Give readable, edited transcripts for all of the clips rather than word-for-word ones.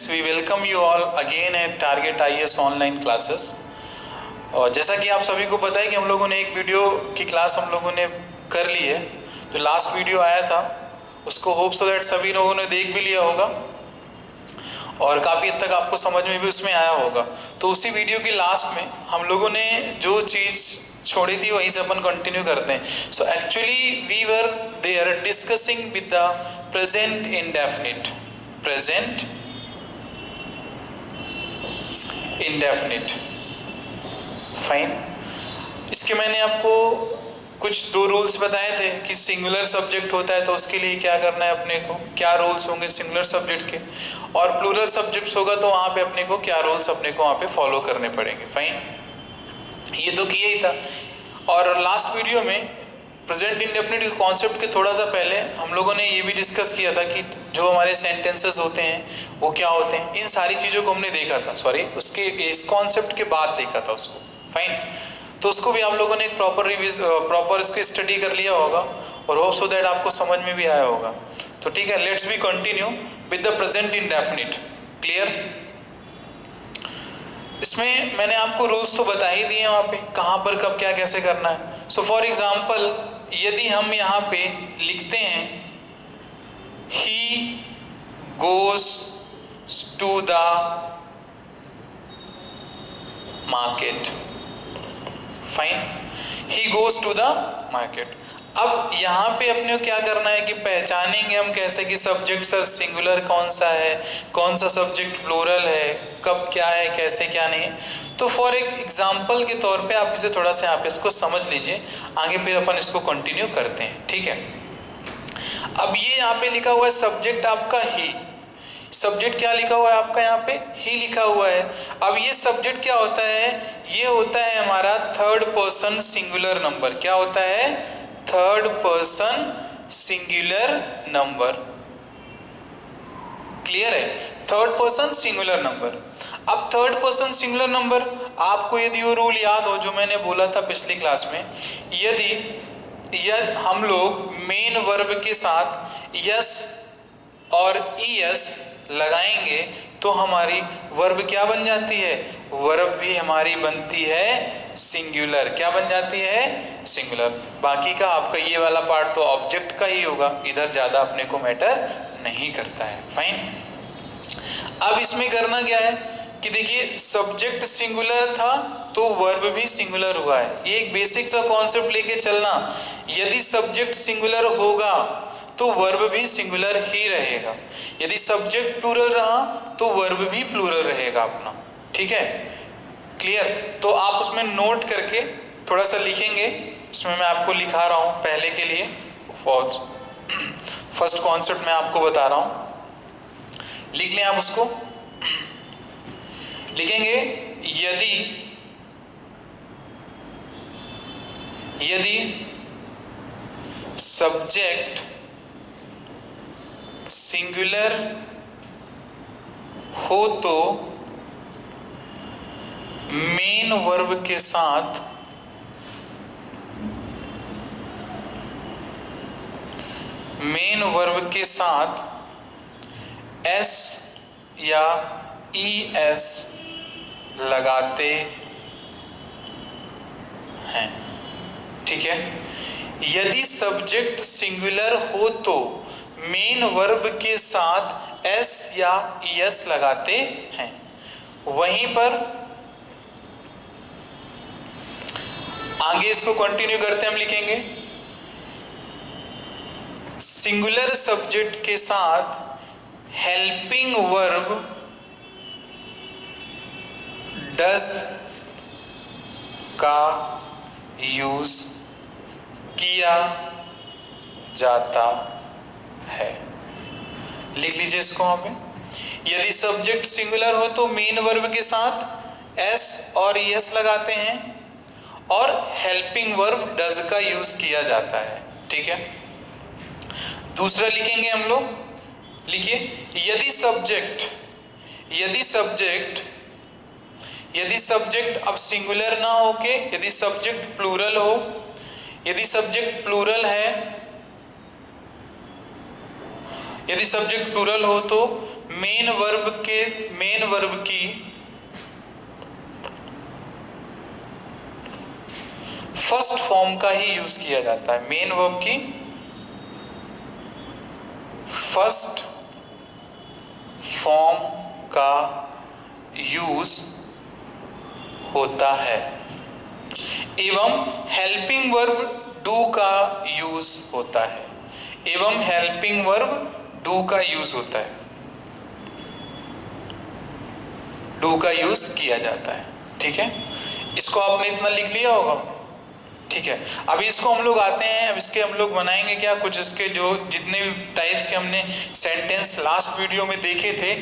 students, we welcome you all again at Target IAS online classes. और जैसा कि आप सभी को पता है कि हम लोगों ने एक वीडियो की क्लास हम लोगों ने कर ली है। जो लास्ट वीडियो आया था उसको होप सो दैट सभी लोगों ने देख भी लिया होगा और काफ़ी हद तक आपको समझ में भी उसमें आया होगा। तो उसी वीडियो के लास्ट में हम लोगों ने जो चीज़ छोड़ी थी वहीं से अपन कंटिन्यू करते हैं। So actually we were there discussing with the present indefinite, present indefinite. Fine. इसके मैंने आपको कुछ दो रूल्स बताए थे कि सिंगुलर सब्जेक्ट होता है तो उसके लिए क्या करना है अपने को, क्या रूल्स होंगे सिंगुलर सब्जेक्ट के, और प्लूरल सब्जेक्ट्स होगा तो वहाँ पे अपने को क्या रूल्स अपने को वहाँ पे फॉलो करने पड़ेंगे। फाइन, ये तो किया ही था। और लास्ट वीडियो में प्रेजेंट इंडेफिनिट के कॉन्सेप्ट के थोड़ा सा पहले हम लोगों ने ये भी डिस्कस किया था कि जो हमारे सेंटेंसेस होते हैं वो क्या होते हैं। इन सारी चीज़ों को हमने देखा था, सॉरी उसके इस कॉन्सेप्ट के बाद देखा था उसको। फाइन, तो उसको भी आप लोगों ने एक प्रॉपर इसकी स्टडी कर लिया होगा और होप सो दैट आपको समझ में भी आया होगा। तो ठीक है, let's be continue with the present indefinite. Clear? इसमें मैंने आपको रूल्स तो बता ही दिए वहाँ पे कहाँ पर कब क्या कैसे करना है। सो फॉर एग्जाम्पल यदि हम यहाँ पे लिखते हैं he goes to the market, fine, he goes to the market. अब यहाँ पे अपने को क्या करना है कि पहचानेंगे हम कैसे कि सब्जेक्ट सर सिंगुलर कौन सा है, कौन सा सब्जेक्ट प्लूरल है, कब क्या है, कैसे क्या नहीं। तो फॉर एक एग्जांपल के तौर पे आप इसे थोड़ा सा आप इसको समझ लीजिए, आगे फिर अपन इसको कंटिन्यू करते हैं। ठीक है, अब ये यहाँ पे लिखा हुआ है सब्जेक्ट आपका ही, सब्जेक्ट क्या लिखा हुआ है आपका यहाँ पे, ही लिखा हुआ है। अब ये सब्जेक्ट क्या होता है, ये होता है हमारा थर्ड पर्सन सिंगुलर नंबर। क्या होता है? Third person singular number. Clear है? Third person singular number. अब थर्ड पर्सन सिंगुलर नंबर आपको यदि वो रूल याद हो जो मैंने बोला था पिछली क्लास में, यदि हम लोग मेन वर्ब के साथ यस और ईएस लगाएंगे तो हमारी वर्ब क्या बन जाती है, वर्ब भी हमारी बनती है सिंगुलर। क्या बन जाती है? सिंगुलर। बाकी का आपका ये वाला पार्ट तो ऑब्जेक्ट का ही होगा, इधर ज्यादा अपने को मैटर नहीं करता है। फाइन, अब इसमें करना क्या है कि देखिए सब्जेक्ट सिंगुलर था तो वर्ब भी सिंगुलर हुआ है। ये एक बेसिक सा कॉन्सेप्ट लेके चलना, यदि सब्जेक्ट सिंगुलर होगा तो वर्ब भी सिंगुलर ही रहेगा, यदि सब्जेक्ट प्लूरल रहा तो वर्ब भी प्लूरल रहेगा अपना। ठीक है, क्लियर? तो आप उसमें नोट करके थोड़ा सा लिखेंगे, इसमें मैं आपको लिखा रहा हूं पहले के लिए। फर्स्ट कॉन्सेप्ट मैं आपको बता रहा हूं, लिख लें आप उसको। लिखेंगे यदि सब्जेक्ट सिंगुलर हो तो मेन वर्ब के साथ एस या ईएस लगाते हैं। ठीक है, यदि सब्जेक्ट सिंगुलर हो तो मेन वर्ब के साथ एस या ईएस लगाते हैं। वहीं पर आगे इसको कंटिन्यू करते हम लिखेंगे सिंगुलर सब्जेक्ट के साथ हेल्पिंग वर्ब डज का यूज किया जाता है। लिख लीजिए इसको वहां पे, यदि सब्जेक्ट सिंगुलर हो तो मेन वर्ब के साथ एस और ईएस लगाते हैं और हेल्पिंग वर्ब डज का यूज किया जाता है। ठीक है, दूसरा लिखेंगे हम लोग, लिखिए यदि सब्जेक्ट अब सिंगुलर ना होके यदि सब्जेक्ट प्लूरल हो, यदि सब्जेक्ट प्लूरल है, यदि सब्जेक्ट प्लूरल हो तो मेन वर्ब की फर्स्ट फॉर्म का ही यूज किया जाता है। मेन वर्ब की फर्स्ट फॉर्म का यूज होता है एवं हेल्पिंग वर्ब डू का यूज होता है। एवं हेल्पिंग वर्ब डू का यूज होता है, डू का यूज किया जाता है। ठीक है, इसको आपने इतना लिख लिया होगा। ठीक है, अभी इसको हम लोग आते हैं, अब इसके हम लोग बनाएंगे क्या, कुछ इसके जो जितने भी टाइप्स के हमने सेंटेंस लास्ट वीडियो में देखे थे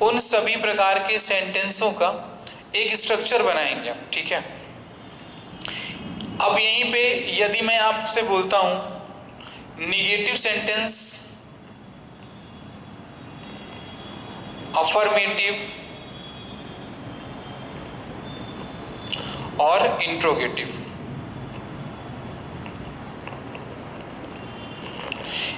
उन सभी प्रकार के सेंटेंसों का एक स्ट्रक्चर बनाएंगे हम। ठीक है, अब यहीं पे यदि मैं आपसे बोलता हूं निगेटिव सेंटेंस, अफर्मेटिव और इंट्रोगेटिव,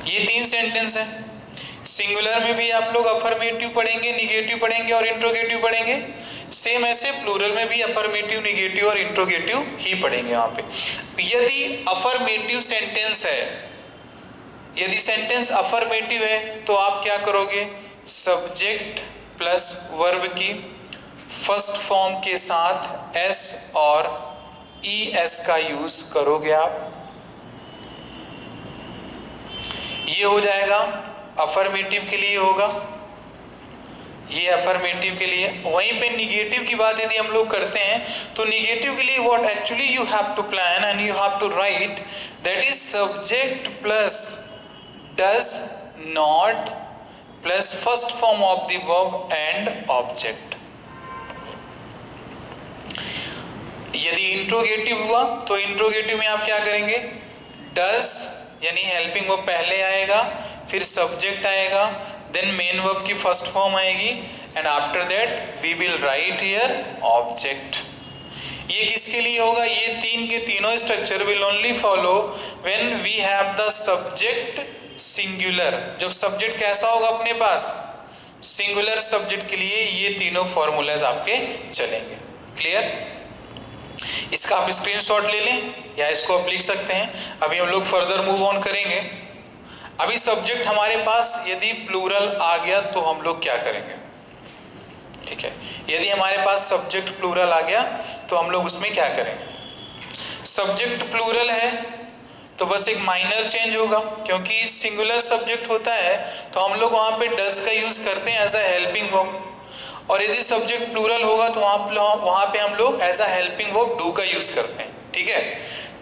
ये तीन सेंटेंस हैं। सिंगुलर में भी आप लोग अफर्मेटिव पढ़ेंगे, निगेटिव पढ़ेंगे और इंट्रोगेटिव पढ़ेंगे। सेम ऐसे प्लूरल में भी अफर्मेटिव, निगेटिव और इंट्रोगेटिव ही पढ़ेंगे वहां पे। यदि अफर्मेटिव सेंटेंस है, यदि सेंटेंस अफर्मेटिव है तो आप क्या करोगे, सब्जेक्ट प्लस वर्ब की फर्स्ट फॉर्म के साथ एस और ईएस का यूज करोगे आप। ये हो जाएगा अफर्मेटिव के लिए होगा, ये अफर्मेटिव के लिए। वहीं पे निगेटिव की बात यदि हम लोग करते हैं तो निगेटिव के लिए what actually you have to plan and you have to write, that is subject plus does not plus first form of the verb and object. यदि इंट्रोगेटिव हुआ तो इंट्रोगेटिव में आप क्या करेंगे, डज यानी हेल्पिंग वर्ब पहले आएगा, फिर सब्जेक्ट आएगा, देन मेन वर्ब की फर्स्ट फॉर्म आएगी and after that we will write here object. ये किसके लिए होगा, ये तीन के तीनों structure will only follow when we have the subject singular. जब सब्जेक्ट कैसा होगा अपने पास, सिंगुलर सब्जेक्ट के लिए ये तीनों फॉर्मूलाज आपके चलेंगे। क्लियर, इसका आप स्क्रीनशॉट ले लें या इसको आप लिख सकते हैं। अभी हम लोग फर्दर मूव ऑन करेंगे। अभी सब्जेक्ट हमारे पास यदि प्लूरल आ गया तो हम लोग क्या करेंगे। ठीक है, यदि हमारे पास सब्जेक्ट प्लूरल आ गया तो हम लोग उसमें क्या करेंगे। सब्जेक्ट प्लूरल है तो बस एक माइनर चेंज होगा, क्योंकि सिंगुलर सब्जेक्ट होता है तो हम लोग वहां पे डज का यूज करते हैं एज अ हेल्पिंग वर्ब, और यदि सब्जेक्ट प्लूरल होगा तो वहां पे हम लोग as a helping verb do का यूज करते हैं। ठीक है,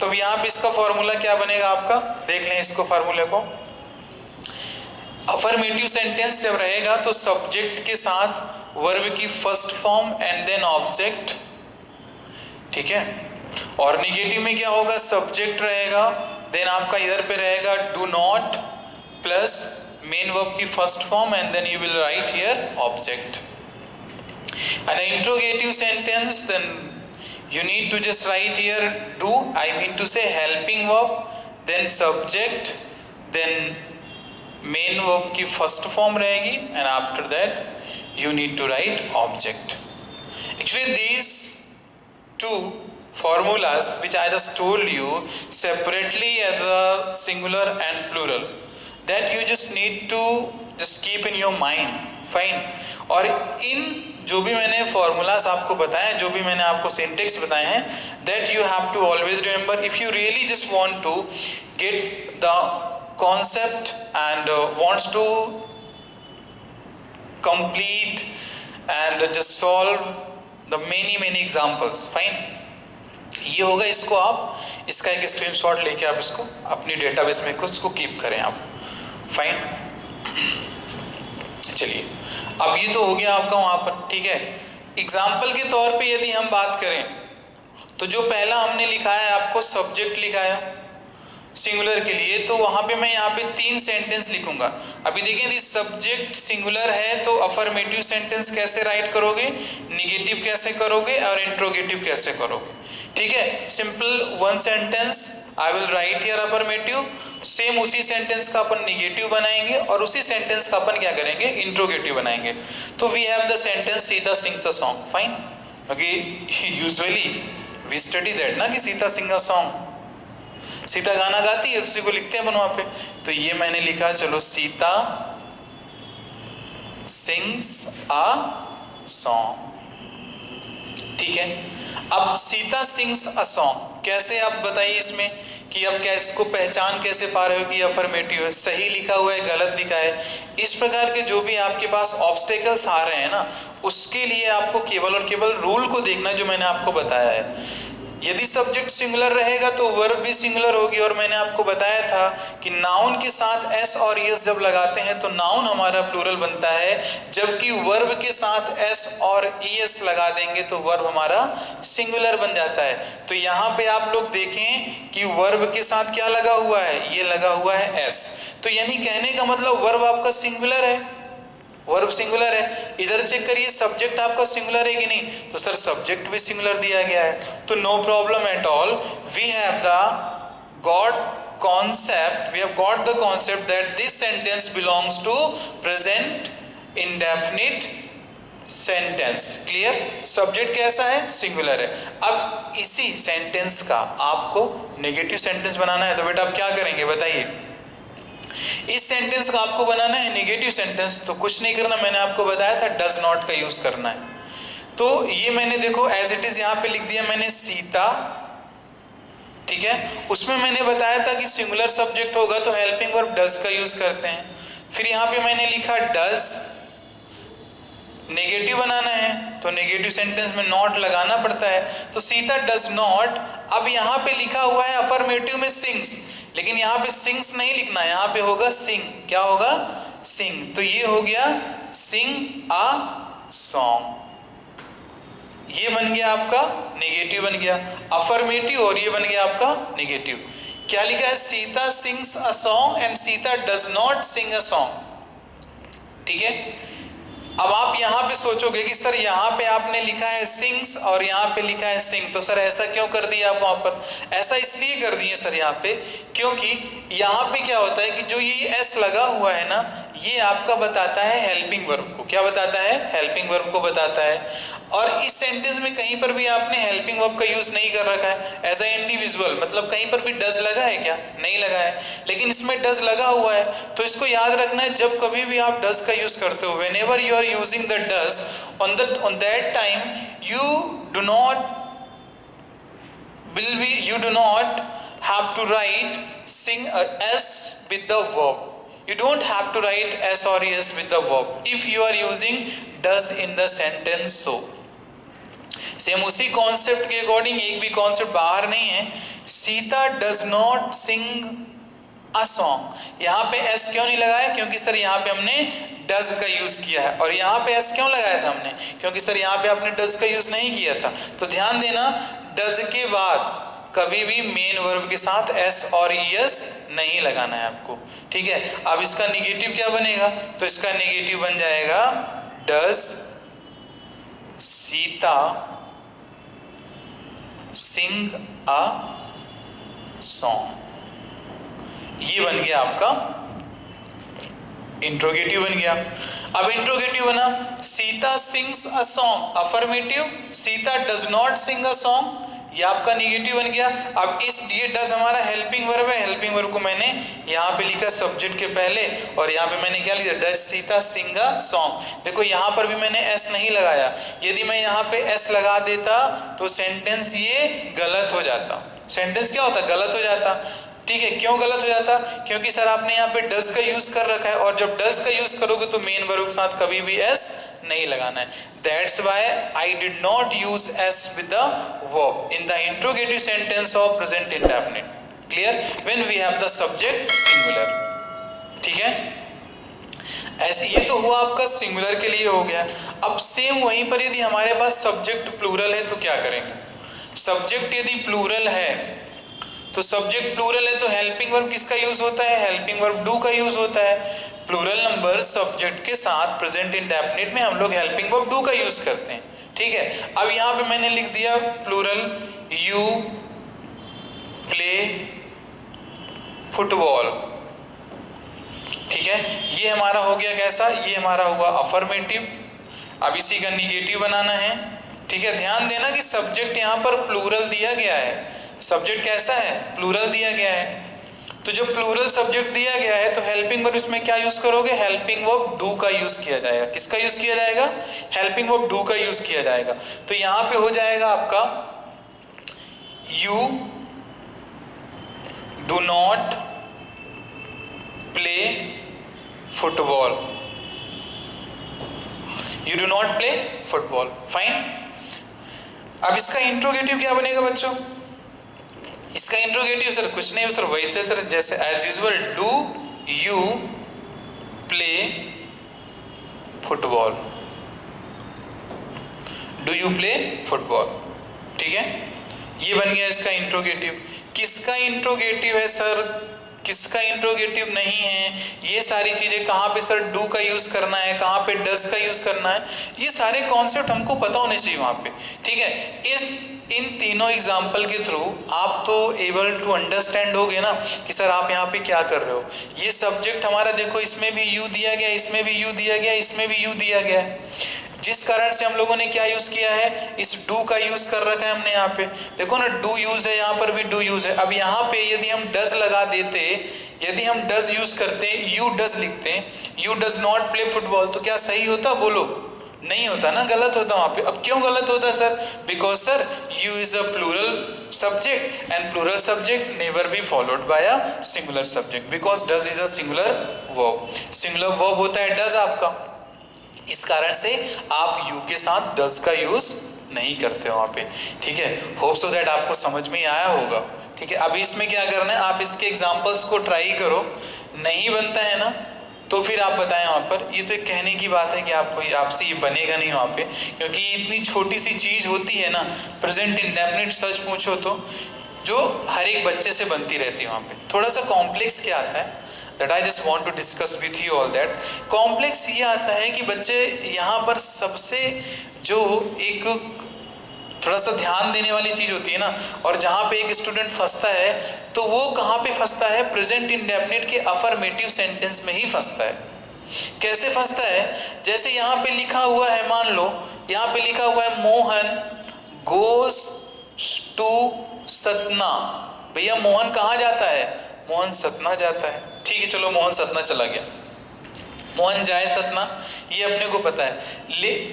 तो यहाँ पे इसका फॉर्मूला क्या बनेगा आपका, देख लें इसको फॉर्मूले को। अफर्मेटिव सेंटेंस जब रहेगा तो सब्जेक्ट के साथ वर्ब की first form and then object. ठीक है, और निगेटिव में क्या होगा, सब्जेक्ट रहेगा, देन आपका इधर पे रहेगा do not plus main verb की first form and then you will write here object. And an interrogative sentence, then you need to just write here do, I mean to say helping verb, then subject, then main verb की first form रहेगी and after that you need to write object. Actually these two formulas which I just told you separately as a singular and plural, that you just need to just keep in your mind. Fine. और इन जो भी मैंने formulas आपको बताए, जो भी मैंने आपको सिंटेक्स बताए हैं, that you have to always remember if you really just want to get the concept and wants to complete and just solve the many examples. Fine, ये होगा। इसको आप इसका एक स्क्रीनशॉट लेके आप इसको अपनी डेटाबेस में कुछ को कीप करें आप। फाइन, चलिए अब ये तो हो गया आपका वहां पर। ठीक है, एग्जाम्पल के तौर पे यदि हम बात करें तो जो पहला हमने लिखा है आपको सब्जेक्ट लिखाया सिंगुलर के लिए, तो वहां पे मैं यहाँ पे 3 सेंटेंस लिखूंगा। अभी देखें यदि सब्जेक्ट सिंगुलर है तो अफर्मेटिव सेंटेंस कैसे राइट करोगे, निगेटिव कैसे करोगे और इंट्रोगेटिव कैसे करोगे। ठीक है, simple 1 sentence I will write here affirmative, same उसी सेंटेंस का अपन निगेटिव बनाएंगे और उसी सेंटेंस का अपन क्या करेंगे, इंट्रोगेटिव बनाएंगे। तो we have the sentence Sita sings a song, fine, क्योंकि यूजुअली वी स्टडी दैट ना कि Sita sing a song, Sita गाना गाती है, उसी को लिखते हैं अपन वहां पे। तो ये मैंने लिखा, चलो सीता सिंग्स अ सॉन्ग, ठीक है। अब सीता सिंग्स अ सॉन्ग कैसे, आप बताइए इसमें कि अब क्या इसको पहचान कैसे पा रहे हो कि अफर्मेटिव है, सही लिखा हुआ है, गलत लिखा है। इस प्रकार के जो भी आपके पास ऑब्स्टेकल्स आ रहे हैं ना, उसके लिए आपको केवल और केवल रूल को देखना जो मैंने आपको बताया है। यदि सब्जेक्ट सिंगुलर रहेगा तो वर्ब भी सिंगुलर होगी, और मैंने आपको बताया था कि नाउन के साथ एस और एस जब लगाते हैं तो नाउन हमारा प्लूरल बनता है, जबकि वर्ब के साथ एस और एस लगा देंगे तो वर्ब हमारा सिंगुलर बन जाता है। तो यहाँ पे आप लोग देखें कि वर्ब के साथ क्या लगा हुआ है, ये लगा हुआ है एस। तो यानी कहने का मतलब वर्ब आपका सिंगुलर है, वर्ब सिंगुलर है। इधर चेक करिए सब्जेक्ट आपका सिंगुलर है कि नहीं, तो सर सब्जेक्ट भी सिंगुलर दिया गया है, तो no problem at all. We have got the concept that this sentence belongs to present indefinite sentence. Clear, subject कैसा है, सिंगुलर है। अब इसी सेंटेंस का आपको नेगेटिव सेंटेंस बनाना है, तो बेटा आप क्या करेंगे बताइए। इस सेंटेंस का आपको बनाना है नेगेटिव सेंटेंस, तो कुछ नहीं करना, मैंने आपको बताया था डज नॉट का यूज करना है। तो ये मैंने देखो एज इट इज यहाँ पे लिख दिया मैंने सीता, ठीक है। उसमें मैंने बताया था कि सिंगुलर सब्जेक्ट होगा तो हेल्पिंग वर्ब डज का यूज करते हैं। फिर यहाँ पे मैंने लिखा डज, नेगेटिव बनाना है तो नेगेटिव सेंटेंस में नॉट लगाना पड़ता है, तो सीता डज नॉट। अब यहाँ पे लिखा हुआ है अफर्मेटिव में सिंग्स, लेकिन यहाँ पे सिंग्स नहीं लिखना, यहाँ पे होगा सिंग। क्या होगा, सिंग। तो ये हो गया सिंग अ सॉन्ग, ये बन गया आपका नेगेटिव बन गया अफर्मेटिव, और ये बन गया आपका नेगेटिव। क्या लिखा है, Sita sings a song and Sita does not sing a song, ठीक है। अब आप यहाँ पे सोचोगे कि सर यहाँ पे आपने लिखा है सिंग्स और यहाँ पे लिखा है सिंग, तो सर ऐसा क्यों कर दिया आप वहां पर। ऐसा इसलिए कर दिए सर यहाँ पे, क्योंकि यहाँ पे क्या होता है कि जो ये एस लगा हुआ है ना, ये आपका बताता है हेल्पिंग वर्ब को। क्या बताता है, हेल्पिंग वर्ब को बताता है। और इस सेंटेंस में कहीं पर भी आपने हेल्पिंग वर्ब का यूज नहीं कर रखा है एज ए इंडिविजुअल, मतलब कहीं पर भी डज लगा है क्या, नहीं लगा है, लेकिन इसमें डज लगा हुआ है। तो इसको याद रखना है, जब कभी भी आप डज का यूज करते हो, whenever you are using the does on that time you do not have to write sing s with the verb. You don't have to write s or es with the verb if you are using does in the sentence. so same उसी concept के according एक भी concept बाहर नहीं है। Sita does not sing a song, यहाँ पे S क्यों नहीं लगाया, क्योंकि सर यहाँ पे हमने डज का यूज किया है। और यहाँ पे एस क्यों लगाया था हमने, क्योंकि सर यहाँ पे आपने डज का यूज नहीं किया था। तो ध्यान देना, डज के बाद कभी भी मेन वर्ब के साथ एस और एस नहीं लगाना है आपको, ठीक है। अब इसका नेगेटिव क्या बनेगा, तो इसका नेगेटिव बन जाएगा does Sita sing a song, ये बन गया आपका इंट्रोगेटिव बन गया। अब इंट्रोगेटिव बना Sita sings a song affirmative, Sita does not sing a song, ये आपका नेगेटिव बन गया। अब इस ये डज हमारा हेल्पिंग वर्ब है, हेल्पिंग वर्ब को मैंने यहाँ पे लिखा सब्जेक्ट के पहले, और यहाँ पे मैंने क्या लिखा, does Sita sing a song. देखो यहाँ पर भी मैंने एस नहीं लगाया, यदि मैं यहाँ पे एस लगा देता तो सेंटेंस ये गलत हो जाता, सेंटेंस क्या होता, गलत हो जाता, ठीक है। क्यों गलत हो जाता, क्योंकि सर आपने यहाँ पे डज का यूज कर रखा है, और जब डज का यूज करोगे तो मेन वर्ब के साथ कभी भी एस नहीं लगाना है। That's why I did not use S with the verb in the interrogative sentence of present indefinite. Clear, when we have the subject singular, ठीक है। ऐसे ये तो हुआ आपका सिंगुलर के लिए हो गया। अब सेम वहीं पर यदि हमारे पास सब्जेक्ट प्लूरल है तो क्या करेंगे। सब्जेक्ट यदि प्लूरल है तो सब्जेक्ट प्लूरल है तो हेल्पिंग वर्ब किसका यूज होता है, हेल्पिंग वर्ब डू का यूज होता है। प्लूरल नंबर सब्जेक्ट के साथ प्रेजेंट इंडेफिनिट में हम लोग हेल्पिंग वर्ब डू का यूज करते हैं, ठीक है। अब यहाँ पे मैंने लिख दिया प्लूरल यू प्ले फुटबॉल। ठीक है, ये हमारा हो गया कैसा, ये हमारा हुआ अफर्मेटिव। अब इसी का निगेटिव बनाना है। ठीक है, ध्यान देना कि सब्जेक्ट यहाँ पर प्लूरल दिया गया है। सब्जेक्ट कैसा है, प्लूरल दिया गया है। तो जब प्लूरल सब्जेक्ट दिया गया है तो हेल्पिंग वर्ब इसमें क्या यूज करोगे, हेल्पिंग वर्ब डू का यूज किया जाएगा। किसका यूज किया जाएगा, हेल्पिंग वर्ब डू का यूज किया जाएगा। तो यहां पे हो जाएगा आपका you do not play football, you do not play football. Fine. अब इसका इंट्रोगेटिव क्या बनेगा बच्चों, इसका इंट्रोगेटिव सर कुछ नहीं सर, वैसे सर जैसे as usual, do you play football, do you play football. ठीक है, ये बन गया इसका इंट्रोगेटिव। किसका इंट्रोगेटिव है सर, किसका इंट्रोगेटिव नहीं है, ये सारी चीजें कहाँ पे सर डू का यूज करना है, कहाँ पे डज का यूज करना है, ये सारे कॉन्सेप्ट हमको पता होने चाहिए वहां पे। ठीक है, इन तीनों एग्जाम्पल के थ्रू आप तो एबल टू अंडरस्टैंड होगे ना कि सर आप यहाँ पे क्या कर रहे हो। ये सब्जेक्ट हमारा देखो, इसमें भी यू दिया गया, इसमें भी यू दिया गया, इसमें भी यू दिया गया है, जिस कारण से हम लोगों ने क्या यूज किया है, इस डू का यूज कर रखा है हमने यहाँ पे। देखो ना, डू यूज है, यहाँ पर भी डू यूज है। अब यहाँ पे यदि हम डज लगा देते, यदि हम डज यूज करते, यू डज लिखते, you does not play football, तो क्या सही होता, बोलो, नहीं होता ना, गलत होता वहां पे। अब क्यों गलत होता sir, because sir you is a plural subject and plural subject never be followed by a singular subject, because does is a singular verb. Singular verb होता है डज आपका, इस कारण से आप यू के साथ डज का यूज नहीं करते वहां पे। ठीक है, होप सो दैट आपको समझ में आया होगा। ठीक है, अभी इसमें क्या करना है, आप इसके एग्जांपल्स को ट्राई करो, नहीं बनता है ना तो फिर आप बताएं वहाँ पर। ये तो एक कहने की बात है कि आपको आपसे ये बनेगा नहीं वहाँ पे, क्योंकि इतनी छोटी सी चीज होती है ना, प्रेजेंट इंडेफिनिट सच पूछो तो, जो हर एक बच्चे से बनती रहती है वहाँ पे। थोड़ा सा कॉम्प्लेक्स क्या आता है, that I just want to discuss with you all that. Complex ये आता है कि बच्चे यहाँ पर सबसे जो एक थोड़ा सा ध्यान देने वाली चीज होती है ना, और जहां पे एक स्टूडेंट फंसता है तो वो कहां पे फंसता है, प्रेजेंट इंडेफिनिट के अफर्मेटिव सेंटेंस में ही फंसता है। कैसे फंसता है, जैसे यहाँ पे लिखा हुआ है, मान लो यहाँ पे लिखा हुआ है मोहन गोस टू सतना। भैया मोहन कहाँ जाता है, मोहन सतना जाता है। ठीक है, चलो मोहन सतना चला गया, मोहन जाए सतना, ये अपने को पता है।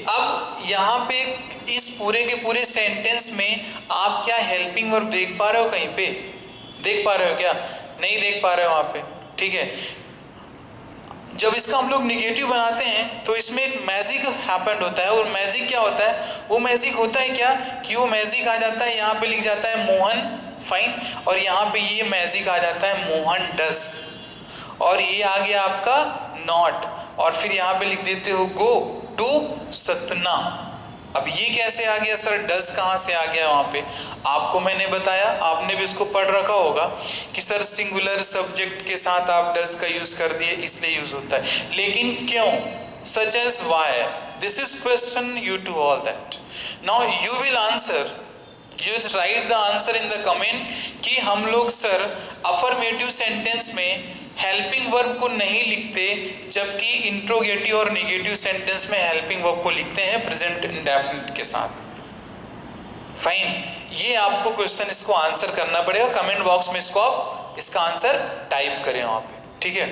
अब यहाँ पे इस पूरे के पूरे सेंटेंस में आप क्या हेल्पिंग वर्ब देख पा रहे हो, कहीं पे देख पा रहे हो क्या, नहीं देख पा रहे हो वहां पे। ठीक है, जब इसका हम लोग निगेटिव बनाते हैं तो इसमें एक मैजिक हैपेंड होता है, और मैजिक क्या होता है, वो मैजिक होता है क्या कि वो मैजिक आ जाता है, यहाँ पे लिख जाता है मोहन, फाइन, और यहाँ पे ये मैजिक आ जाता है मोहन डज, और ये आ गया आपका नॉट, और फिर यहाँ पे लिख देते हो गो टू सतना। अब ये कैसे आ गया सर, डज कहाँ से आ गया वहां पे, आपको मैंने बताया, आपने भी इसको पढ़ रखा होगा कि सर सिंगुलर सब्जेक्ट के साथ आप डज का यूज कर दिए इसलिए यूज होता है। लेकिन क्यों, such as why, this is question you to all that. Now you will answer, you write the answer in the comment कि हम लोग सर अफर्मेटिव सेंटेंस में हेल्पिंग वर्ब को नहीं लिखते, जबकि इंट्रोगेटिव और नेगेटिव सेंटेंस में हेल्पिंग वर्ब को लिखते हैं प्रेजेंट इंडेफिनिट के साथ। फाइन, ये आपको क्वेश्चन इसको आंसर करना पड़ेगा, कमेंट बॉक्स में इसको आप इसका आंसर टाइप करें वहां पे। ठीक है,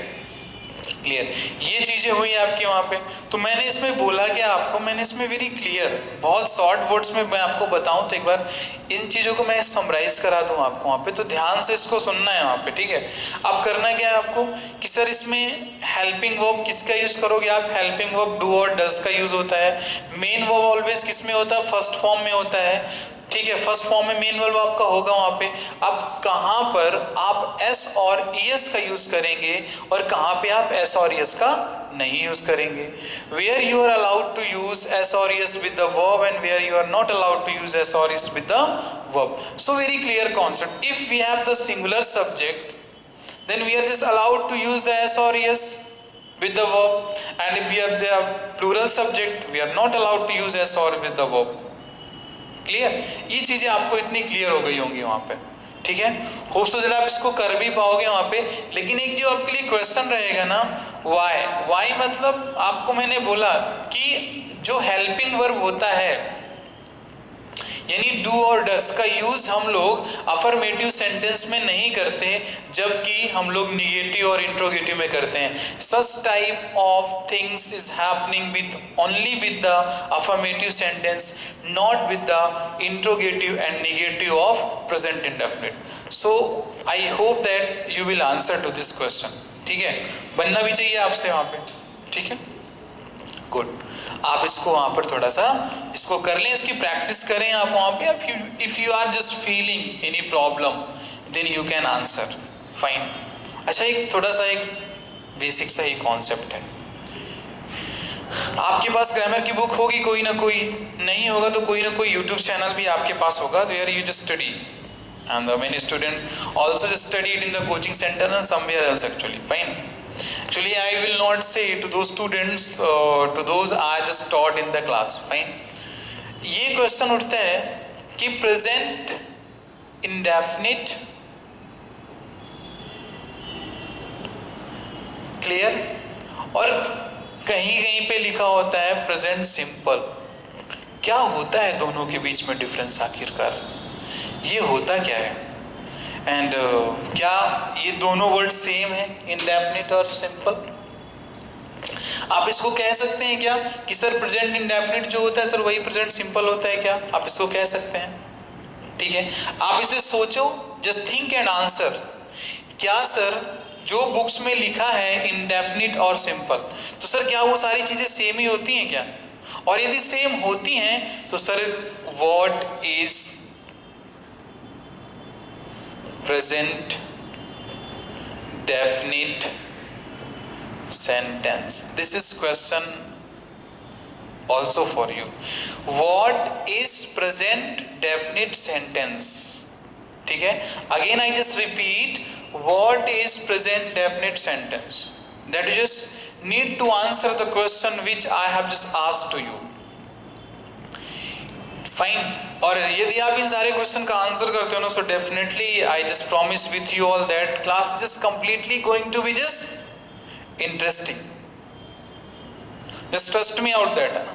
क्लियर, ये चीजें हुई आपकी वहां पे। तो मैंने इसमें बोला क्या आपको, मैंने इसमें वेरी क्लियर बहुत शॉर्ट वर्ड्स में मैं आपको बताऊं तो एक बार इन चीजों को मैं समराइज करा दूं आपको वहां पे, तो ध्यान से इसको सुनना है वहां पे। ठीक है, अब करना क्या है आपको कि सर इसमें हेल्पिंग वर्ब किसका यूज करोगे आप, हेल्पिंग वर्ब डू और डज का यूज होता है। मेन वर्ब ऑलवेज किस में होता है, फर्स्ट फॉर्म में होता है। ठीक है, फर्स्ट फॉर्म में मेन वर्ब आपका होगा वहां पे। अब कहां पर आप एस और ईएस का यूज करेंगे और कहां पे आप एस और ईएस का नहीं यूज करेंगे। Where you are allowed to use S और ES with the verb and where you are not allowed to use S और ES with the verb. So very clear concept, if we have the singular subject then we are just allowed to use the s or es with the verb, and if we have the plural subject we are not allowed to use s or with the verb। Clear, ये चीजें आपको इतनी clear हो गई होंगी वहां पे। ठीक है, होप सो दैट आप इसको कर भी पाओगे वहां पे। लेकिन एक जो आपके लिए क्वेश्चन रहेगा ना, वाई मतलब आपको मैंने बोला कि जो हेल्पिंग वर्ब होता है यानी डू और डस का यूज हम लोग अफर्मेटिव सेंटेंस में नहीं करते, जबकि हम लोग निगेटिव और इंट्रोगेटिव में करते हैं। Such type of things is happening with only with the affirmative sentence, not with the interrogative and negative of present indefinite. So I hope that you will answer to this question. ठीक है, बनना भी चाहिए आपसे वहां पे। ठीक है, गुड। आप इसको वहां पर थोड़ा सा इसको कर लें, इसकी प्रैक्टिस करें आप वहां पे। If you are just feeling any problem then you can answer, fine. अच्छा, एक थोड़ा सा एक बेसिक सा ही कॉन्सेप्ट है। आपके पास ग्रामर की बुक होगी कोई ना कोई, नहीं होगा तो कोई ना कोई यूट्यूब चैनल भी आपके पास होगा, there you just study, and many student also just studied in the coaching center and somewhere else actually, fine. Actually I will not say to those students, to those I just taught in the class, fine. ये question उठता है कि present indefinite, clear, और कहीं कहीं पे लिखा होता है प्रेजेंट सिंपल। क्या होता है दोनों के बीच में डिफरेंस आखिरकार, ये होता क्या है? एंड क्या ये दोनों वर्ड सेम है, इंडेफिनिट और सिंपल? आप इसको कह सकते हैं क्या कि सर प्रेजेंट इंडेफिनिट जो होता है सर वही प्रेजेंट सिंपल होता है क्या? आप इसको कह सकते हैं। ठीक है, आप इसे सोचो, जस्ट थिंक एंड आंसर। क्या सर जो बुक्स में लिखा है इंडेफिनिट और सिंपल, तो सर क्या वो सारी चीजें सेम ही होती हैं क्या? और यदि सेम होती हैं तो sir what is present definite sentence? This is question also for you. What is present definite sentence? ठीक है, again I just repeat, what is present definite sentence? That you just need to answer the question which I have just asked to you. Fine. और यदि आप इन सारे question का answer करते हो ना, so definitely I just promise with you all that class just completely going to be just interesting. Just trust me out that, है ना?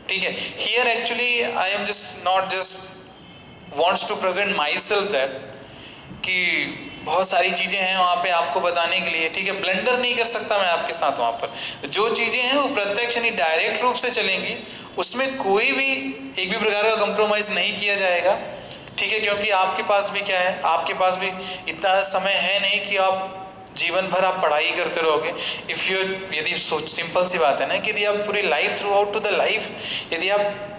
ठीक है, here actually I am just not just wants to present my self that कि बहुत सारी चीजें हैं वहाँ पे आपको बताने के लिए। ठीक है, ब्लेंडर नहीं कर सकता मैं आपके साथ वहाँ पर। जो चीजें हैं वो प्रत्यक्ष यानी डायरेक्ट रूप से चलेंगी, उसमें कोई भी एक भी प्रकार का कंप्रोमाइज नहीं किया जाएगा। ठीक है, क्योंकि आपके पास भी क्या है, आपके पास भी इतना समय है नहीं कि आप जीवन भर आप पढ़ाई करते रहोगे। इफ यू, यदि सोच, सिंपल सी बात है ना कि यदि आप पूरी life throughout to the life यदि आप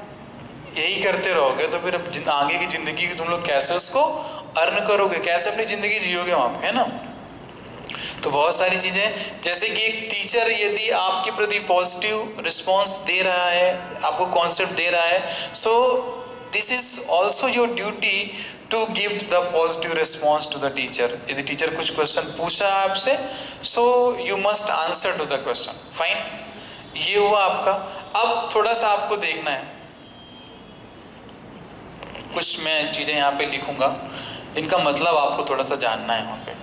यही करते रहोगे तो फिर आगे की जिंदगी तुम लोग कैसे उसको अर्न करोगे, कैसे अपनी जिंदगी जियोगे वहां पे, है ना? तो बहुत सारी चीजें, जैसे कि एक टीचर यदि आपके प्रति पॉजिटिव रिस्पॉन्स दे रहा है, आपको कॉन्सेप्ट दे रहा है, so this is also your duty to give the positive response to the teacher. यदि टीचर कुछ क्वेश्चन पूछ रहा है आपसे, so you must answer to the question, fine. ये हुआ आपका। अब थोड़ा सा आपको देखना है, कुछ मैं चीजें यहाँ पे लिखूंगा इनका मतलब आपको थोड़ा सा जानना है वहां पे।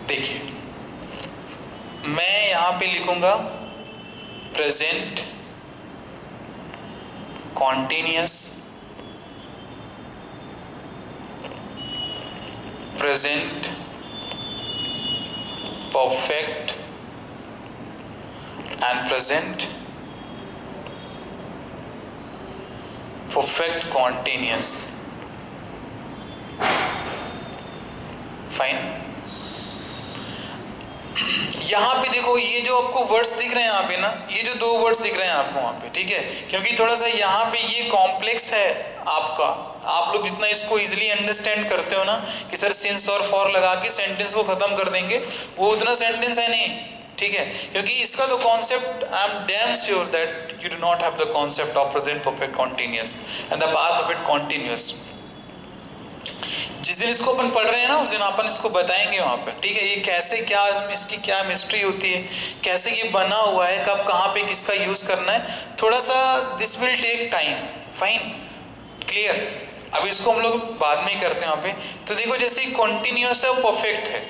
देखिए, मैं यहाँ पे लिखूंगा present continuous, present perfect and present perfect continuous, fine. यहाँ पे देखो ये जो आपको वर्ड्स दिख रहे हैं यहाँ पे ना, ये जो दो वर्ड्स दिख रहे हैं आपको वहाँ पे, ठीक है, क्योंकि थोड़ा सा यहाँ पे ये कॉम्प्लेक्स है आपका। आप लोग जितना इसको इजीली अंडरस्टैंड करते हो ना कि सर सिंस और फॉर लगा के सेंटेंस को खत्म कर देंगे, वो उतना सेंटेंस है नहीं, ठीक है, क्योंकि इसका तो concept I am damn sure that you do not have the concept of present perfect continuous and the past perfect continuous. जिस दिन इसको अपन पढ़ रहे हैं ना उस दिन अपन इसको बताएंगे वहां पर, ठीक है, ये कैसे, क्या इसकी क्या मिस्ट्री होती है, कैसे ये बना हुआ है, कब कहाँ पे किसका यूज करना है, थोड़ा सा this will take time, fine, clear. अब इसको हम लोग बाद में ही करते हैं वहाँ पे। तो देखो जैसे कॉन्टिन्यूस है और परफेक्ट है,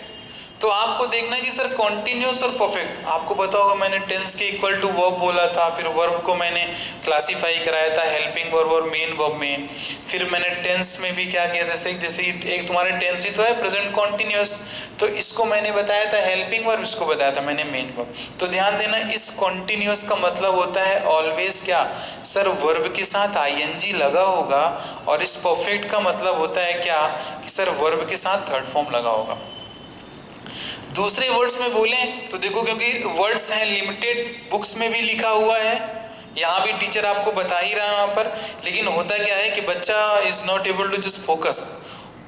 तो आपको देखना है कि सर कॉन्टिन्यूस और परफेक्ट, आपको पता होगा मैंने टेंस के इक्वल टू वर्ब बोला था, फिर वर्ब को मैंने क्लासीफाई कराया था हेल्पिंग वर्ब और मेन वर्ब में, फिर मैंने टेंस में भी क्या किया था, जैसे एक तुम्हारे टेंस ही तो है प्रेजेंट कॉन्टिन्यूस, तो इसको मैंने बताया था हेल्पिंग वर्ब, इसको बताया था मैंने मेन वर्ब। तो ध्यान देना इस कॉन्टिन्यूस का मतलब होता है ऑलवेज क्या सर वर्ब के साथ आईएनजी लगा होगा, और इस परफेक्ट का मतलब होता है क्या कि सर वर्ब के साथ थर्ड फॉर्म लगा होगा। दूसरे वर्ड्स में बोलें तो देखो क्योंकि वर्ड्स हैं लिमिटेड, बुक्स में भी लिखा हुआ है, यहाँ भी टीचर आपको बता ही रहा है वहाँ पर, लेकिन होता क्या है कि बच्चा is not able to just focus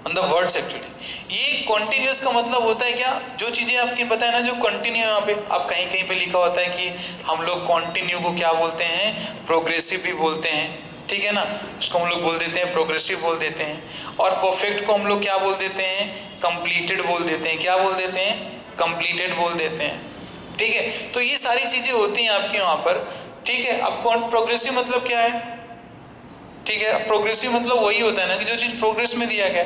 on the words actually. ये कॉन्टिन्यूस का मतलब होता है क्या, जो चीज़ें आपकी बताए ना जो कंटिन्यू, यहाँ पे आप कहीं कहीं पे लिखा होता है कि हम लोग कॉन्टिन्यू को क्या बोलते हैं, प्रोग्रेसिव भी बोलते हैं, ठीक है ना, इसको हम लोग बोल देते हैं प्रोग्रेसिव बोल देते हैं, और परफेक्ट को हम लोग क्या बोल देते हैं, कंप्लीटेड बोल देते हैं, क्या बोल देते हैं, कंप्लीटेड बोल देते हैं, ठीक है। तो ये सारी चीजें होती हैं आपके वहां पर, ठीक है। अब कौन प्रोग्रेसिव मतलब क्या है, ठीक है, प्रोग्रेसिव मतलब वही होता है ना कि जो चीज प्रोग्रेस में दिया गया।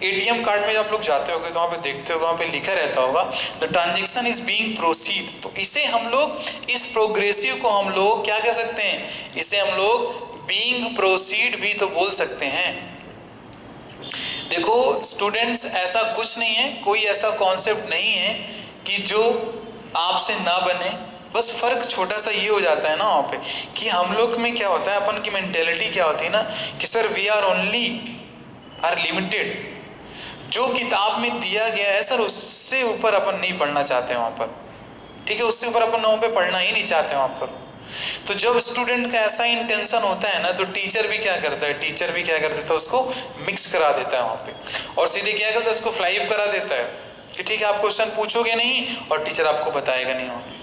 एटीएम कार्ड में आप लोग जाते होगे तो वहां पे देखते होगे, वहां पे लिखा रहता होगा the transaction is being proceed, तो इसे हम लोग इस प्रोग्रेसिव को हम लोग क्या कह सकते हैं, इसे हम लोग बीइंग प्रोसीड भी तो बोल सकते हैं। देखो स्टूडेंट्स ऐसा कुछ नहीं है, कोई ऐसा कॉन्सेप्ट नहीं है कि जो आपसे ना बने, बस फर्क छोटा सा ये हो जाता है ना वहाँ पे कि हम लोग में क्या होता है, अपन की मेंटेलिटी क्या होती है ना कि sir we are only are limited, जो किताब में दिया गया है सर उससे ऊपर अपन नहीं पढ़ना चाहते वहाँ पर, ठीक है, उससे ऊपर अपन वहाँ पे पढ़ना ही नहीं चाहते वहाँ पर। तो जब स्टूडेंट का ऐसा इंटेंशन होता है ना तो टीचर भी क्या करता है, उसको मिक्स करा देता है वहाँ पे, और सीधे क्या करता है, उसको फ्लाइप करा देता है कि ठीक है आप क्वेश्चन पूछोगे नहीं और टीचर आपको बताएगा नहीं वहाँ पे,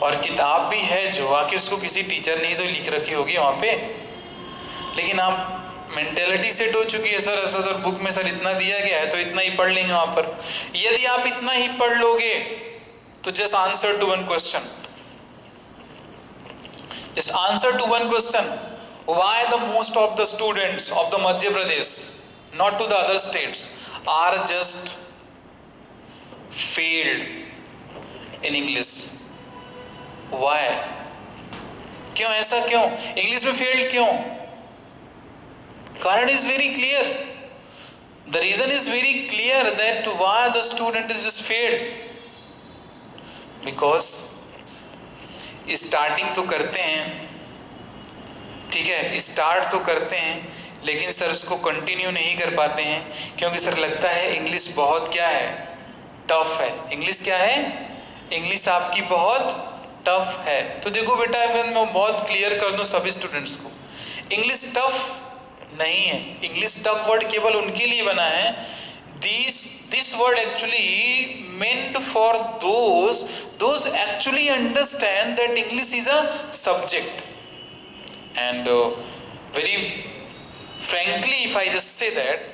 और किताब भी है जो आखिर उसको किसी टीचर ने तो लिख रखी होगी वहाँ पे, लेकिन आप मेंटेलिटी सेट हो चुकी है सर ऐसा सर बुक में सर इतना दिया गया है तो इतना ही पढ़ लेंगे वहाँ पर। यदि आप इतना ही पढ़ लोगे तो just answer to one question, just answer to one question, why the most of the students of the Madhya Pradesh, not to the other states, are just failed in English? Why? क्यों ऐसा, क्यों English में failed क्यों? कारण is very clear, the reason is very clear that why the student is just failed, because starting तो करते हैं, ठीक है, स्टार्ट तो करते हैं लेकिन सर उसको कंटिन्यू नहीं कर पाते हैं, क्योंकि सर लगता है इंग्लिश बहुत क्या है, टफ है। इंग्लिश क्या है, इंग्लिश आपकी बहुत टफ है। तो देखो बेटा अगर मैं बहुत क्लियर कर दूं सभी स्टूडेंट्स को, इंग्लिश टफ नहीं है, इंग्लिश टफ वर्ड केवल उनके लिए बना है, this word actually meant for those actually understand that English is a subject, and very frankly if I just say that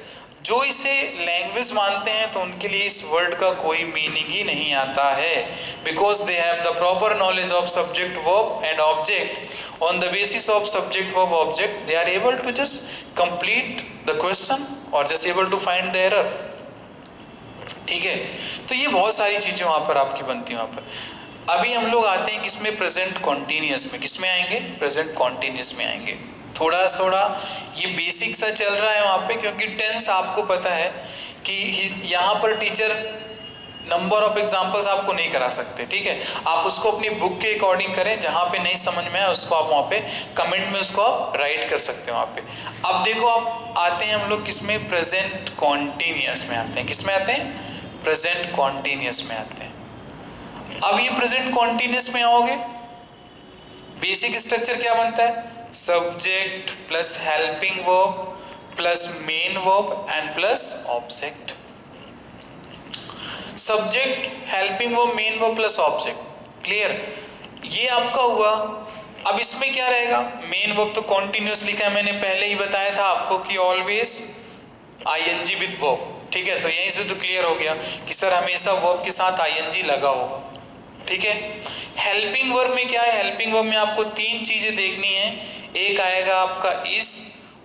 जो इसे लैंग्वेज मानते हैं तो उनके लिए इस वर्ड का कोई मीनिंग ही नहीं आता है, because they have the proper knowledge of subject verb and object, on the basis of subject verb object they are able to just complete the question और just able to find the error, ठीक है। तो ये बहुत सारी चीजें वहां पर आपकी बनती हैं वहां पर। अभी हम लोग आते हैं किसमें, प्रेजेंट कॉन्टिन्यूअस में, किसमें आएंगे, प्रेजेंट कॉन्टिन्यूअस में आएंगे। थोड़ा ये बेसिक सा चल रहा है वहाँ पे, क्योंकि टेंस आपको पता है कि यहाँ पर टीचर नंबर ऑफ एग्जांपल्स आपको नहीं करा सकते, ठीक है, आप उसको अपनी बुक के अकॉर्डिंग करें, जहाँ पे नहीं समझ में आए उसको आप वहाँ पे कमेंट में उसको आप राइट कर सकते हैं वहाँ पे। अब देखो आप आते हैं हम लोग किसमें, प्रेजेंट कॉन्टिन्यूअस में आते हैं, किसमें आते हैं, प्रेजेंट कॉन्टिन्यूअस में आते हैं। अब ये प्रेजेंट कॉन्टिन्यूअस में आओगे, बेसिक स्ट्रक्चर क्या बनता है, subject plus helping verb plus main verb and plus object. Subject, helping verb, main verb plus object, clear, ये आपका हुआ। अब इसमें क्या रहेगा, मेन वर्ब तो कॉन्टिन्यूअस लिखा है, मैंने पहले ही बताया था आपको कि ऑलवेज आईएनजी विद वर्ब, ठीक है, तो यहीं से तो क्लियर हो गया कि सर हमेशा वर्ब के साथ आईएनजी लगा होगा, ठीक है। हेल्पिंग वर्ब में क्या है, हेल्पिंग वर्ब में आपको तीन चीजें देखनी है, एक आएगा आपका इज,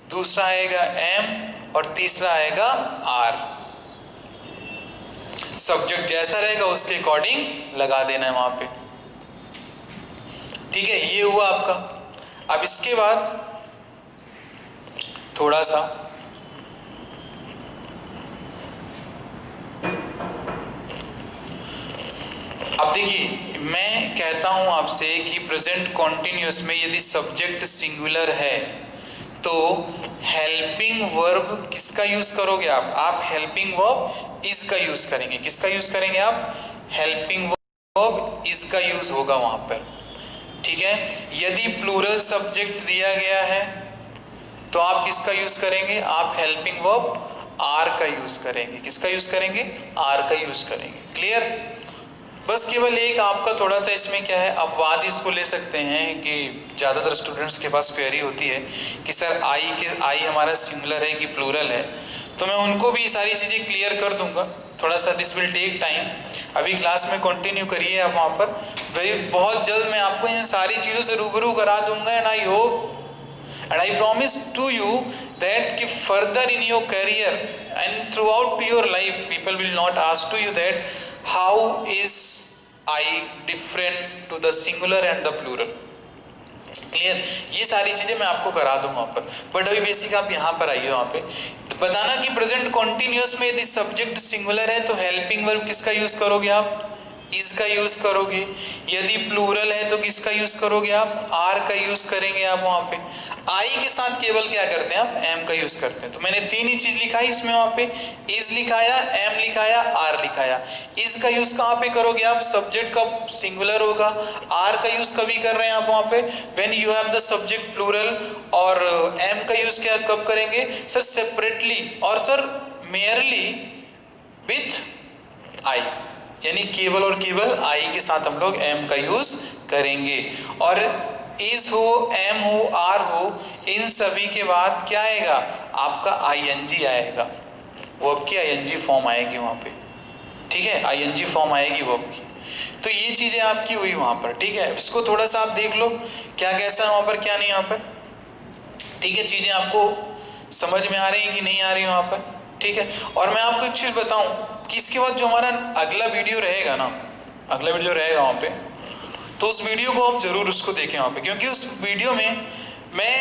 दूसरा आएगा एम और तीसरा आएगा आर। सब्जेक्ट जैसा रहेगा उसके अकॉर्डिंग लगा देना है वहां पे, ठीक है। ये हुआ आपका। अब इसके बाद थोड़ा सा अब देखिए, मैं कहता हूं आपसे कि प्रेजेंट कॉन्टिन्यूअस में यदि सब्जेक्ट सिंगुलर है तो हेल्पिंग वर्ब किसका यूज करोगे आप हेल्पिंग वर्ब इज का यूज करेंगे। किसका यूज करेंगे आप? हेल्पिंग वर्ब इज का यूज होगा वहां पर, ठीक है। यदि प्लूरल सब्जेक्ट दिया गया है तो आप किसका यूज करेंगे? आप हेल्पिंग वर्ब आर का यूज करेंगे। किसका यूज करेंगे? आर का यूज करेंगे। क्लियर? बस केवल एक आपका थोड़ा सा इसमें क्या है, अपवाद इसको ले सकते हैं कि ज़्यादातर स्टूडेंट्स के पास क्वेरी होती है कि सर आई हमारा सिंगुलर है कि प्लूरल है, तो मैं उनको भी सारी चीज़ें क्लियर कर दूंगा। थोड़ा सा दिस विल टेक टाइम, अभी क्लास में कंटिन्यू करिए आप वहाँ पर। बहुत जल्द मैं आपको इन सारी चीज़ों से रूबरू करा दूंगा and I hope and I promise to you that कि further in your career and throughout your life people will not ask to you that how is I different to the singular and the plural। Clear? ये सारी चीजें मैं आपको करा दूंगा वहाँ पर, बट अभी बेसिक आप यहाँ पर आइए। वहाँ पे बताना कि प्रेजेंट कॉन्टिन्यूअस में यदि सब्जेक्ट सिंगुलर है तो हेल्पिंग वर्ब किसका यूज करोगे आप? इज का यूज करोगे। यदि प्लूरल है तो किसका यूज करोगे आप? आर का यूज करेंगे आप वहां पे। आई के साथ केवल क्या करते हैं आप? एम का यूज करते हैं। तो मैंने तीन ही चीज लिखा है इसमें, वहां पे इज लिखाया, एम लिखाया, आर लिखाया। इज का यूज कहाँ पे करोगे आप? सब्जेक्ट कब सिंगुलर होगा। आर का यूज कभी कर रहे हैं आप वहां पे when you have the subject plural. और एम का यूज क्या कब करेंगे सर? सेपरेटली और सर मेयरली विथ आई, यानी केवल और केवल आई के साथ हम लोग एम का यूज करेंगे। और इज हो, एम हो, आर हो, इन सभी के बाद क्या आएगा? आपका आईएनजी आएगा, वर्ब की आईएनजी फॉर्म आएगी वहां पे, ठीक है। आईएनजी फॉर्म आएगी वर्ब की। तो ये चीजें आपकी हुई वहां पर, ठीक है। इसको थोड़ा सा आप देख लो क्या कैसा है वहां पर, क्या नहीं वहां पर, ठीक है। चीजें आपको समझ में आ रही है कि नहीं आ रही वहां पर, ठीक है। और मैं आपको एक चीज बताऊं कि इसके बाद जो हमारा अगला वीडियो रहेगा ना, अगला वीडियो रहेगा वहाँ पे, तो उस वीडियो को आप जरूर उसको देखें वहाँ पे, क्योंकि उस वीडियो में मैं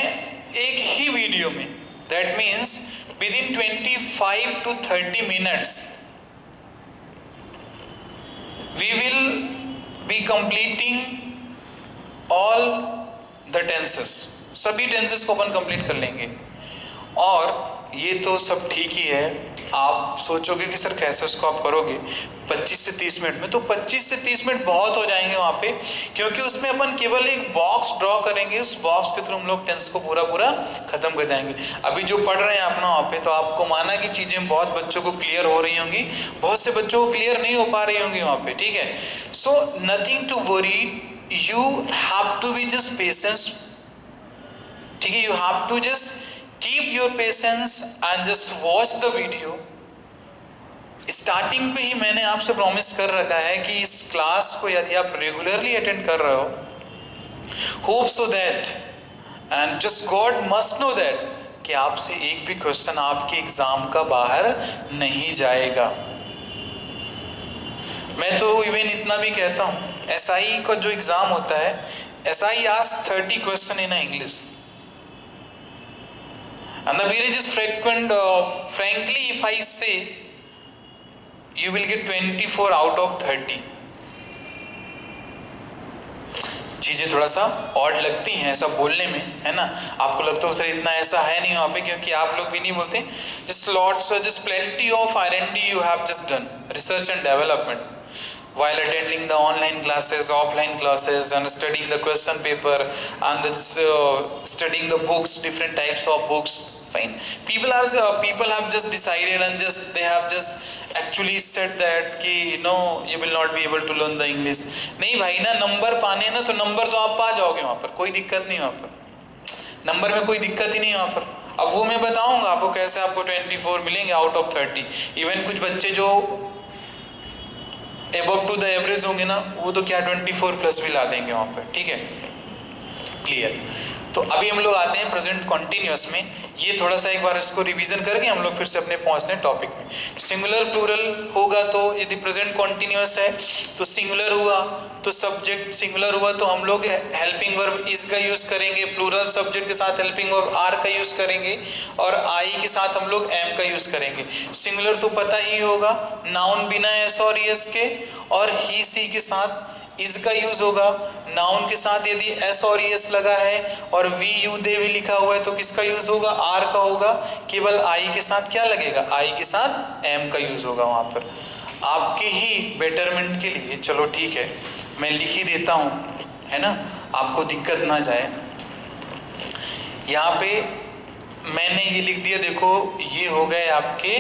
एक ही वीडियो में, that means within 25 to 30 minutes we will be completing all the tenses. सभी टेंसेस को अपन कंप्लीट कर लेंगे। और ये तो सब ठीक ही है, आप सोचोगे कि सर कैसे उसको आप करोगे 25 से 30 मिनट में, तो 25 से 30 मिनट बहुत हो जाएंगे वहाँ पे, क्योंकि उसमें अपन केवल एक बॉक्स ड्रॉ करेंगे, उस बॉक्स के थ्रू हम लोग टेंस को पूरा खत्म कर जाएंगे। अभी जो पढ़ रहे हैं आप ना वहाँ पे, तो आपको माना कि चीज़ें बहुत बच्चों को क्लियर हो रही होंगी, बहुत से बच्चों को क्लियर नहीं हो पा रही होंगी वहाँ पे, ठीक है। So nothing to worry, you have to be just patience, ठीक है। You have to just keep your patience and just watch the video। Starting पे ही मैंने आपसे प्रॉमिस कर रखा है कि इस क्लास को यदि आप रेगुलरली अटेंड कर रहे हो, hope so that and just God must know that कि आपसे एक भी क्वेश्चन आपके एग्जाम का बाहर नहीं जाएगा। मैं तो इवन इतना भी कहता हूँ, एसआई का जो एग्जाम होता है, SI ask 30 question in English and the peerage is frequent। frankly if I say you will get 24 out of 30। चीजें थोड़ा सा ऑड लगती हैं ऐसा बोलने में, है ना। आपको लगता है सर इतना ऐसा है नहीं वहाँ पे, क्योंकि आप लोग भी नहीं बोलते। just lots, just plenty of R&D you have just done, research and development, while attending the online classes, offline classes, and studying the question paper and studying the books, different types of books। Fine, people have just decided and they have just actually said that कि no, you will not be able to learn the English। नहीं भाई ना, number पाने ना तो number तो आप पा जाओगे वहाँ पर, कोई दिक्कत नहीं वहाँ पर, नंबर में कोई दिक्कत ही नहीं वहाँ पर। अब वो मैं बताऊंगा आपको कैसे आपको 24 मिलेंगे आउट ऑफ 30। इवन कुछ बच्चे जो above to the एवरेज होंगे ना, वो तो क्या 24 प्लस भी ला देंगे वहाँ पर, ठीक है। क्लियर? तो अभी हम लोग आते हैं प्रेजेंट कॉन्टिन्यूअस में। ये थोड़ा सा एक बार इसको रिवीजन करके हम लोग फिर से अपने पहुंचते हैं टॉपिक में। सिंगुलर प्लूरल होगा तो यदि प्रेजेंट कॉन्टिन्यूअस है तो सिंगुलर हुआ तो सब्जेक्ट सिंगुलर हुआ तो हम लोग हेल्पिंग वर्ब इज का यूज करेंगे, प्लूरल सब्जेक्ट के साथ हेल्पिंग वर्ब आर का यूज करेंगे और आई के साथ हम लोग एम का यूज करेंगे। सिंगुलर तो पता ही होगा, नाउन बिना एस और एस के और ही सी के साथ इज का यूज होगा। नाउन के साथ यदि एस और एस लगा है और वी यू दे भी लिखा हुआ है तो किसका यूज होगा, आर का होगा। केवल आई के साथ क्या लगेगा, आई के साथ एम का यूज होगा वहां पर आपके ही बेटरमेंट के लिए। चलो ठीक है, मैं लिख ही देता हूं, है ना, आपको दिक्कत ना जाए। यहाँ पे मैंने ये लिख दिया, देखो ये हो गए आपके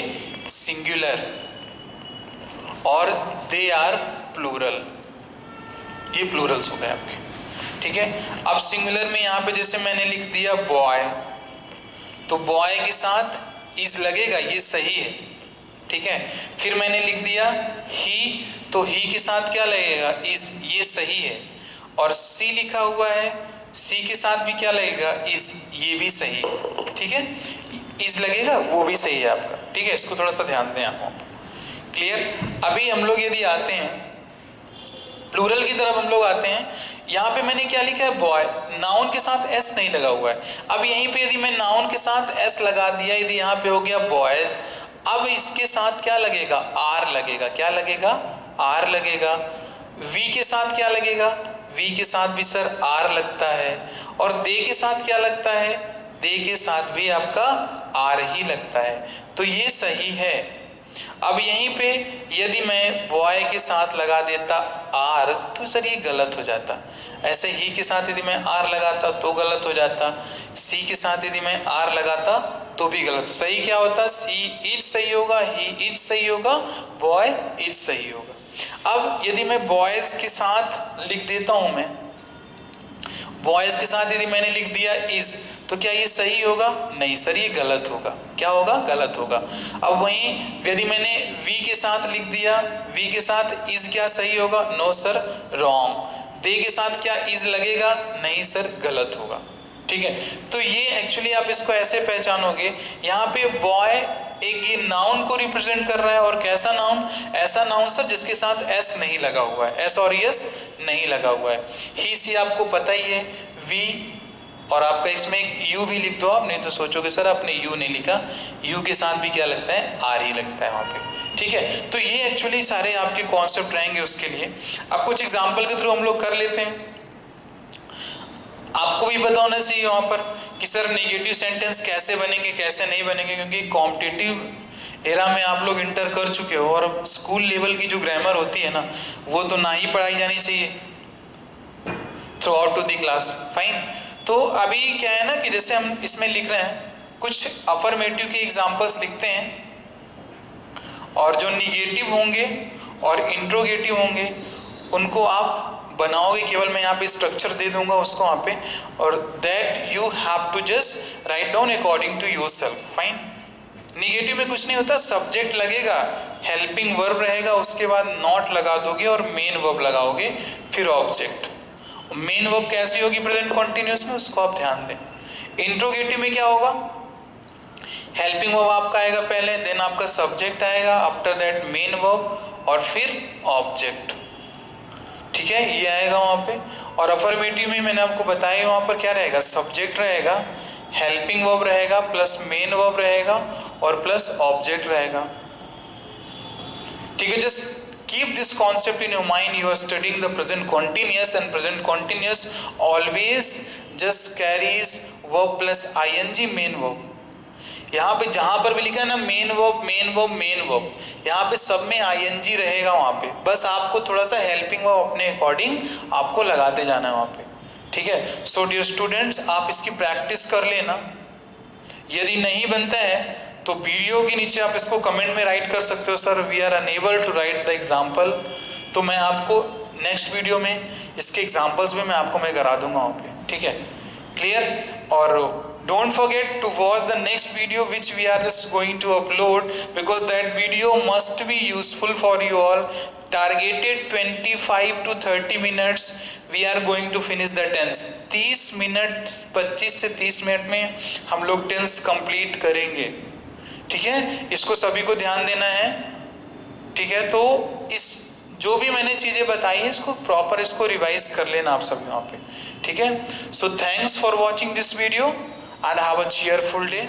सिंगुलर और दे आर प्लूरल, ये प्लूरल्स हो गए आपके, ठीक है। अब सिंगुलर में यहाँ पे जैसे मैंने लिख दिया बॉय, तो बॉय के साथ इज लगेगा, ये सही है, ठीक है। फिर मैंने लिख दिया ही, तो ही के साथ क्या लगेगा, इज, ये सही है। और सी लिखा हुआ है, सी के साथ भी क्या लगेगा, इज, ये भी सही है, ठीक है। इज लगेगा वो भी सही है आपका, ठीक है। इसको थोड़ा सा ध्यान दें आप, क्लियर। अभी हम लोग यदि आते हैं प्लूरल की तरफ, हम लोग आते हैं। यहाँ पे मैंने क्या लिखा है, बॉय, नाउन के साथ एस नहीं लगा हुआ है। अब यहीं पे यदि मैं नाउन के साथ एस लगा दिया, यदि यहाँ पे हो गया बॉयज, अब इसके साथ क्या लगेगा, आर लगेगा, क्या लगेगा, आर लगेगा। वी के साथ क्या लगेगा, वी के साथ भी सर आर लगता है। और दे के साथ क्या लगता है, दे के साथ भी आपका आर ही लगता है, तो ये सही है। अब यहीं पे यदि मैं बॉय के साथ लगा देता आर तो सर ये गलत हो जाता। ऐसे ही के साथ यदि मैं आर लगाता तो गलत हो जाता, सी के साथ यदि मैं आर लगाता तो भी गलत। सही क्या होता, सी इज सही होगा, ही इज सही होगा, बॉय इज सही होगा। अब यदि मैं बॉयज के साथ लिख देता हूं, मैं बॉयज के साथ यदि मैंने लिख दिया इज, तो क्या ये सही होगा, नहीं सर ये गलत होगा, क्या होगा, गलत होगा। अब वहीं यदि मैंने वी के साथ लिख दिया, वी के साथ इज, क्या सही होगा, नो सर रॉन्ग। दे के साथ क्या इज लगेगा, नहीं सर गलत होगा, ठीक है। तो ये एक्चुअली आप इसको ऐसे पहचानोगे, यहाँ पे बॉय एक ये नाउन को रिप्रेजेंट कर रहा है, और कैसा नाउन, ऐसा नाउन सर जिसके साथ एस नहीं लगा हुआ है, एस और एस नहीं लगा हुआ है। ही सी आपको पता ही है, वी, और आपका इसमें एक यू भी लिख दो आप, नहीं तो सोचोगे सर आपने यू नहीं लिखा, यू के साथ भी क्या लगता है, आर ही लगता है वहाँ पे, ठीक है। तो ये एक्चुअली सारे आपके कॉन्सेप्ट रहेंगे उसके लिए। अब कुछ एग्जाम्पल के थ्रू हम लोग कर लेते हैं। आपको भी पता होना चाहिए वहाँ पर कि सर नेगेटिव सेंटेंस कैसे बनेंगे कैसे नहीं बनेंगे, क्योंकि कॉम्पिटिटिव एरा में आप लोग इंटर कर चुके हो, और स्कूल लेवल की जो ग्रामर होती है ना, वो तो ना ही पढ़ाई जानी चाहिए throughout to the class, fine. तो अभी क्या है ना कि जैसे हम इसमें लिख रहे हैं, कुछ अफर्मेटिव के एग्जाम्पल्स लिखते हैं, और जो निगेटिव होंगे और इंट्रोगेटिव होंगे उनको आप बनाओगे। केवल मैं यहाँ पे स्ट्रक्चर दे दूंगा उसको वहाँ पे, और that you have to just write down according to yourself, fine. Negative में कुछ नहीं होता, सब्जेक्ट लगेगा, हेल्पिंग वर्ब रहेगा, उसके बाद नॉट लगा दोगे और मेन वर्ब लगाओगे, फिर ऑब्जेक्ट। मेन वर्ब कैसी होगी प्रेजेंट कॉन्टिन्यूअस में, उसको आप ध्यान दें। इंट्रोगेटिव में क्या होगा, हेल्पिंग वर्ब आपका आएगा पहले, देन आपका सब्जेक्ट आएगा, आफ्टर दैट मेन वर्ब और फिर ऑब्जेक्ट, ठीक है, ये आएगा वहां पे। और अफर्मेटिव में मैंने आपको बताया वहां पर क्या रहेगा, सब्जेक्ट रहेगा, हेल्पिंग वर्ब रहेगा, प्लस मेन वर्ब रहेगा और प्लस ऑब्जेक्ट रहेगा, ठीक है। Just keep this concept in your mind, you are studying the present continuous, and present continuous always just carries verb plus ing main verb। यहाँ पे जहां पर भी लिखा है ना main verb main verb main verb, यहाँ पे सब में ing रहेगा वहां पे, बस आपको थोड़ा सा हेल्पिंग वर्ब अपने अकॉर्डिंग आपको लगाते जाना है वहां पे, ठीक है। सो डियर स्टूडेंट्स, आप इसकी प्रैक्टिस कर लेना। यदि नहीं बनता है तो वीडियो के नीचे आप इसको कमेंट में राइट कर सकते हो, sir we are unable to write the example, तो मैं आपको नेक्स्ट वीडियो में इसके एग्जाम्पल्स भी मैं आपको करा दूंगा वहाँ पे, ठीक है, क्लियर। और Don't forget to watch the next video which we are just going to upload, because that video must be useful for you all. Targeted 25 to 30 minutes we are going to finish the tens. 30 minute 25 से 30 minute में हम लोग tense complete करेंगे, ठीक है। इसको सभी को ध्यान देना है, ठीक है। तो इस जो भी मैंने चीजें बताई है इसको प्रॉपर इसको रिवाइज कर लेना आप सब यहाँ पे, ठीक है। So thanks for watching this video and have a cheerful day.